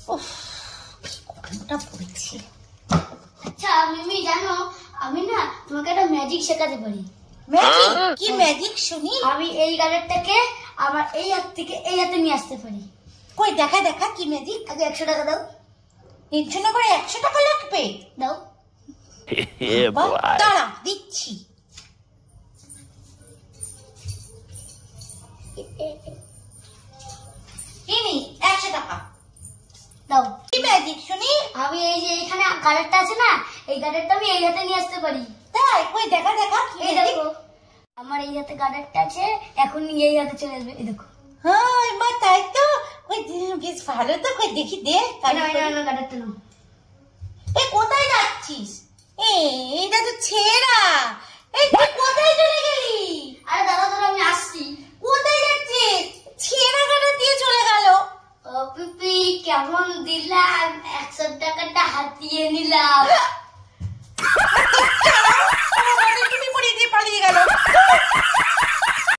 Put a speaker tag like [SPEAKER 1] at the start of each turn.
[SPEAKER 1] গরমটা পড়েছে।
[SPEAKER 2] আচ্ছা মিমি জানো, আমি না তোমাকে একটা ম্যাজিক শেখাতে পারি।
[SPEAKER 1] ম্যাজিক? কি ম্যাজিক শুনি?
[SPEAKER 2] আমি এই গাড়িটাকে আমার এই হাত থেকে এই হাতে নিয়ে আসতে পারি।
[SPEAKER 1] কই দেখা দেখা কি ম্যাজিক?
[SPEAKER 2] আগে 100 টাকা দাও।
[SPEAKER 1] এর জন্য করে 100 টাকা লাগবে?
[SPEAKER 2] দাও।
[SPEAKER 1] দাঁড়া দিচ্ছি। কিনি 100 টাকা
[SPEAKER 2] দাও।
[SPEAKER 1] কি ম্যাজিক শুনি?
[SPEAKER 2] আমি এই যে এখানে গাড়িটা আছে না, এই গাড়িটা আমি এই হাতে নিয়ে আসতে পারি।
[SPEAKER 1] তাই? কই দেখা দেখা কি?
[SPEAKER 2] এই দেখো, আমার এই হাতে গাড়িটা আছে, এখন এই হাতে চলে আসবে। এই দেখো।
[SPEAKER 1] হ্যাঁ মা তাই তো। কই বেশ ভালো তো। কই দেখি দে।
[SPEAKER 2] গাড়িটা নাও।
[SPEAKER 1] এই কোথায় যাচ্ছিস? এইটা তো ছেঁড়া। এই তুই কোথায় চলে গেলি?
[SPEAKER 2] আরে দাদা দাদা আমি আসছি।
[SPEAKER 1] কোথায় যাচ্ছিস? ছেঁড়া গাড়ি দিয়ে চলে গেল।
[SPEAKER 2] ও পিপি কেমন দিলাম, 100 টাকাটা হাতিয়ে নিলাম।